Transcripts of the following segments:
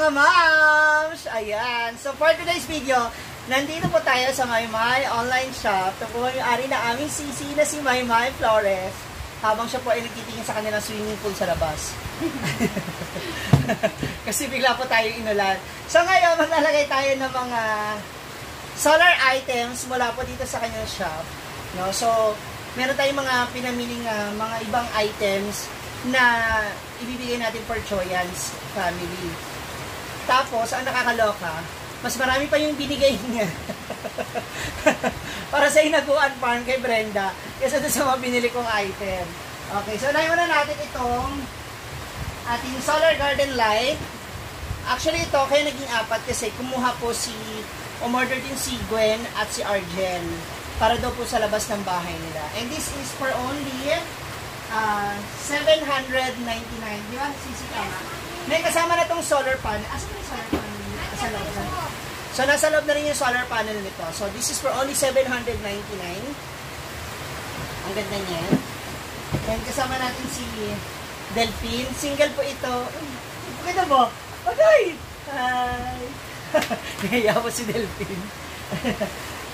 mga moms! Ayan. So for today's video, nandito po tayo sa Maymay online shop. Ito po yung ari na aming sisi na si Maymay Flores. Habang siya po ay nagtitingin sa kanilang swimming pool sa labas. Kasi bigla po tayo inulan. So ngayon, maglalagay tayo ng mga solar items mula po dito sa kanyang shop. No? So, meron tayong mga pinamiling mga ibang items na ibibigay natin for Choyans family. Tapos, ang nakakaloka, mas marami pa yung binigay niya. Para sa Hinaguan Farm kay Brenda, kaysa doon sa mga binili kong item. Okay, so unahin muna natin itong ating solar garden light. Actually, ito, kaya naging apat kasi kumuha po umorder din si Gwen at si Argel para daw po sa labas ng bahay nila. And this is for only 799. Di ba? Sisi tama. May kasama na itong solar panel. Asan yung solar panel? Sa loob na. So, nasa loob na rin yung solar panel nito. So, this is for only 799. Ang ganda niya. And kasama natin si Delphine. Single po ito. Pakita mo. Pagay! Hi! Nahiya po si Delphine.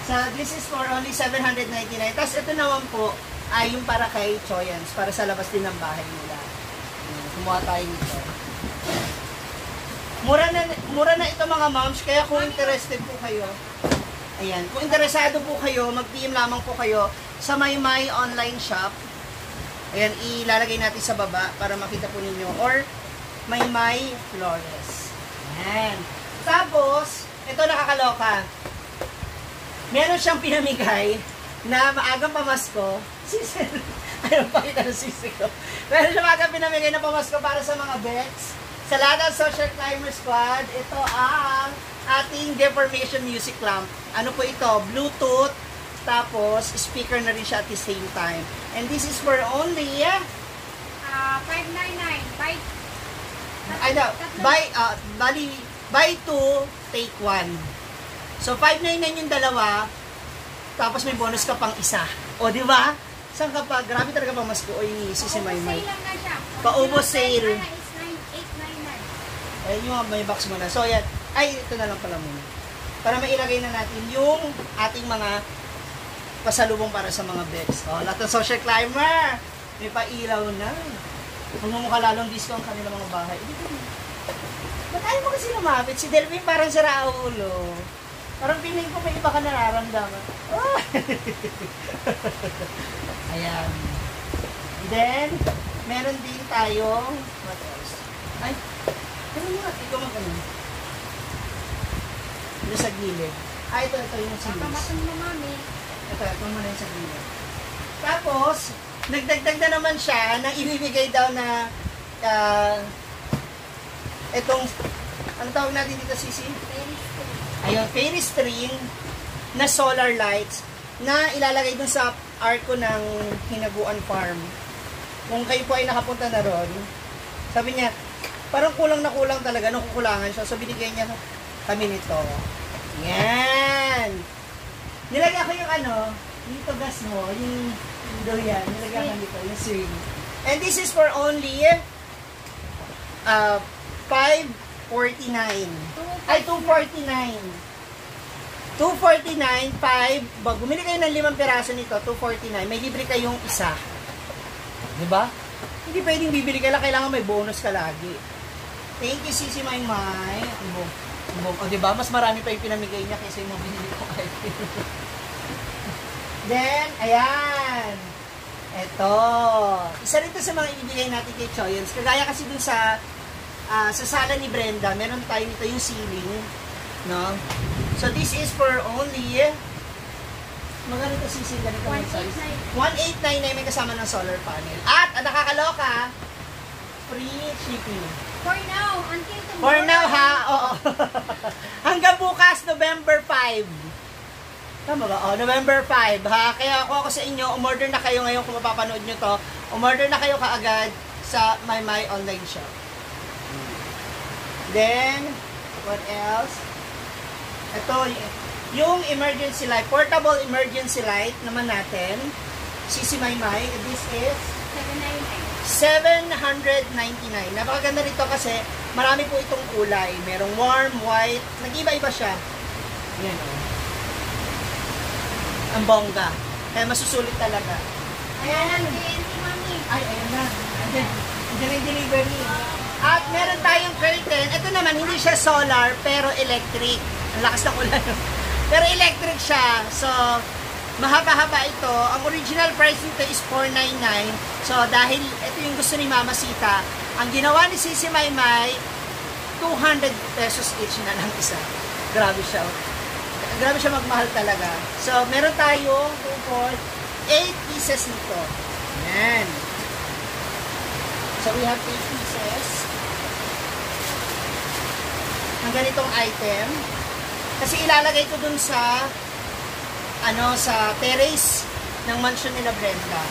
So, this is for only 799. Tapos, ito naman po ay yung para kay Choyans. Para sa labas din ng bahay nila. Kumuha tayo nito. Mura na ito mga moms, kaya kung interested po kayo, ayan, kung interesado po kayo, mag-PM lamang po kayo sa Maymay online shop. Ayan, ilalagay natin sa baba para makita po ninyo. Or Maymay Flores. Ayan. Tapos, ito nakakaloka. Meron siyang pinamigay na maagang pamasko. Sisi, ayaw pakita ng sisi ko. Meron siyang maagang pinamigay na pamasko para sa mga bets. Sa lahat ng Social Climber Squad, ito ang ating deformation music lamp. Ano po ito? Bluetooth, tapos speaker na rin siya at the same time. And this is for only 599. Buy 2, take 1. So 599 yung dalawa, tapos may bonus ka pang isa. O di ba? Saan ka pa? Grabe talaga pa mas ko. O yung si Maymay. Paubos sale. Ayun yung may box muna. So, yan. Ay, ito na lang pala muna. Para mailagay na natin yung ating mga pasalubong para sa mga bets. O, lahat ng social climber. May pailaw na. Magmumukha lalong disco ang kanilang mga bahay. Ba't ayaw mo kasi lumapit? Si Delphine parang sira ulo. Parang feeling ko may iba ka nararamdaman. Oh. Ayan. Then, meron din tayong what else? Ay, ano nga? Ikaw mag-ano? Ito sa gilid. Ito yung silis. Pamatan mo, mami. Ito muna yung sa gilid. Tapos, nagdagdag na naman siya na ibibigay daw na itong, ano tawag natin dito, Sisi? Ayun, fairy string na solar lights na ilalagay dun sa arko ng Hinaguan Farm. Kung kayo po ay nakapunta na ron, sabi niya, parang kulang na kulang talaga, nung kukulangan siya. So, binigay niya kami nito. Yan! Nilagyan ko yung dito gas mo, yung doyan, nilagyan ko dito, yung swing. And this is for only 549. Ay, 249. 249, 5. Bumili kayo ng 5 piraso nito, 249. May libre kayong isa. Diba? Hindi pwedeng bibili ka lang, kailangan may bonus ka lagi. Thank you, Sisi Maymay. O, diba? Mas marami pa yung pinamigay niya kaysa yung mga binili ko kahit. Then, ayan. Ito. Isa rin to sa mga ibibigay natin kay Choyans. Kagaya kasi dun sa sala ni Brenda, meron tayo nito yung ceiling. No? So, this is for only magkano ito Sisi? Ganito yung size? 1899 may kasama ng solar panel. At, ang nakakaloka, free shipping. For now, until tomorrow. For now, ha? Oo. Hanggang bukas, November 5. Tama ba? Oh, November 5, ha? Kaya ako sa inyo, umorder na kayo ngayon kung mapapanood nyo to. Umorder na kayo kaagad sa Maymay online shop. Then, what else? Ito, yung emergency light. Portable emergency light naman natin. Sisi Maymay. This is 799. Napakaganda rito kasi marami po itong kulay. Merong warm, white, nag-iba-iba siya. Ayan o. Ang bongga. Kaya masusulit talaga. Ayan, JNT, mami. Ay, ayan na. Ayan yung delivery. At meron tayong curtain. Ito naman, hindi siya solar, pero electric. Ang lakas ng ulan. Pero electric siya. So, mahaba-haba ito. Ang original price nito is $499. So, dahil ito yung gusto ni Mama Sita, ang ginawa ni Sisi Maymay, 200 pesos each na lang isa. Grabe siya. Grabe siya magmahal talaga. So, meron tayo 8 pieces nito. Ayan. So, we have 8 pieces. Ang ganitong item. Kasi ilalagay ko dun sa sa terrace ng mansion nila Brenda.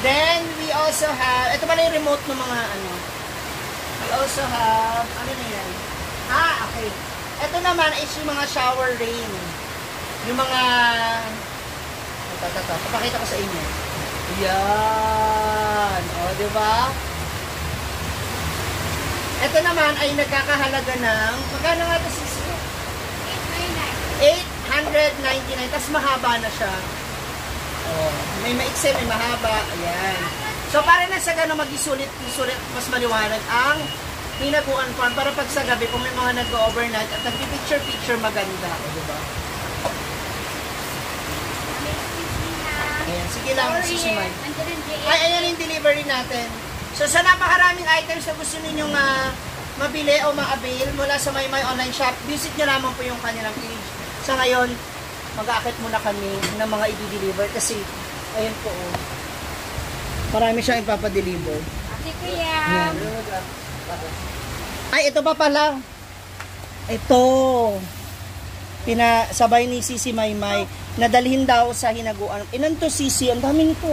Then, we also have, ito pala yung remote ng mga we also have, ano na yan? Okay. Ito naman is yung mga shower rain. Yung mga, papakita ko sa inyo. Yan. O, diba? Ito naman ay nagkakahalaga ng, magkano nga ito sisi? 899. Tapos mahaba na siya. Oh, may maiksi, may mahaba. Ayan. So, para na sa gano'n mag-isulit, mas maliwanag ang hinaguan farm para pag sa gabi, kung may mga nag-overnight at nag-picture-picture maganda. O, diba? Ayan. Sige lang, susimay. Ay, ayan yung delivery natin. So, sa napakaraming items na gusto ninyong mabili o ma-avail mula sa Maymay Online Shop, visit nyo lamang po yung kanilang page. Sa ngayon, mag-aakit muna kami ng mga i-deliver kasi, ayun po, marami siyang ipapadeliver. Ate Kuya. Ay, ito pa pala. Ito. Pinasabay ni Sisi Maymay. Nadalhin daw sa hinaguan. Ilan to, Sisi? Ang dami nito,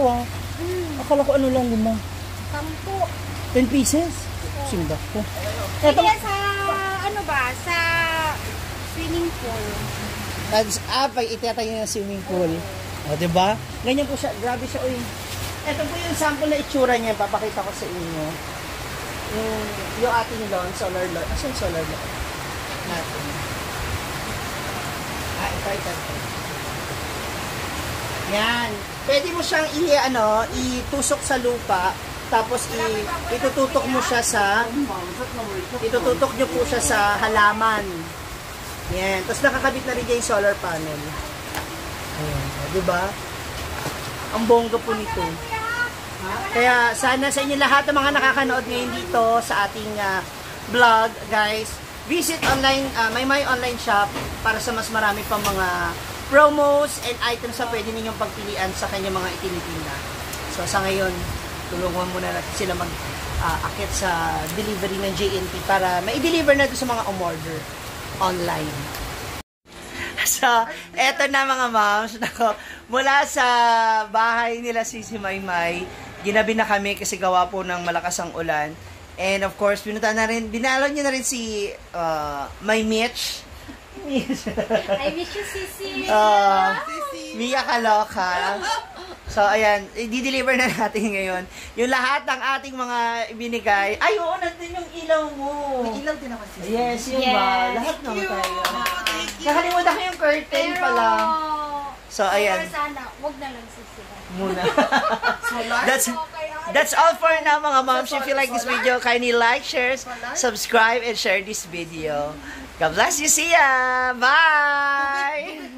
Akala ko ano lang, 10. 10 pieces? Simba ko. Ito. Kaya sa, sa swimming pool. Pag itatayo ng swimming pool. O, diba? Ganyan po siya. Grabe siya, uy. Ito po yung sample na itsura niya. Papakita ko sa inyo. Yung ating lawn, solar lawn. Asan solar lawn? Natin. Ito. Yan. Pwede mo siyang itusok sa lupa. Tapos itututok mo siya itututok nyo po siya sa halaman. Yan. Tapos nakakabit na rin dyan yung solar panel. Ayan. Diba? Ang bongga po nito. Kaya sana sa inyo lahat ng mga nakakanood ngayon dito sa ating vlog, guys, visit Maymay Online Shop para sa mas marami pang mga promos and items na pwede ninyong pagpilian sa kanyang mga itinitinda. So sa ngayon, tulungan muna natin sila mag-akit sa delivery ng JNT para ma-deliver na doon sa mga umorder online. So, eto na mga moms. Mula sa bahay nila Sisi Maymay, ginabi na kami kasi gawa po ng malakas ang ulan. And of course, dinalo niyo na rin si May Mitch. I miss you, Sisi. Mia Kaloka. So, ayan, i-deliver na natin ngayon. Yung lahat ng ating mga ibinigay. Ay, oo, nandun yung ilaw mo. May ilaw din naman siya. Yes, yun ba? Lahat naman tayo. Nakalimutan ko yung curtain pala. So, ayan. Pero sana, huwag na lang Sisi. Muna. That's all for now, mga moms. If you like this video, kindly like, share, subscribe, and share this video. God bless you. See ya! Bye!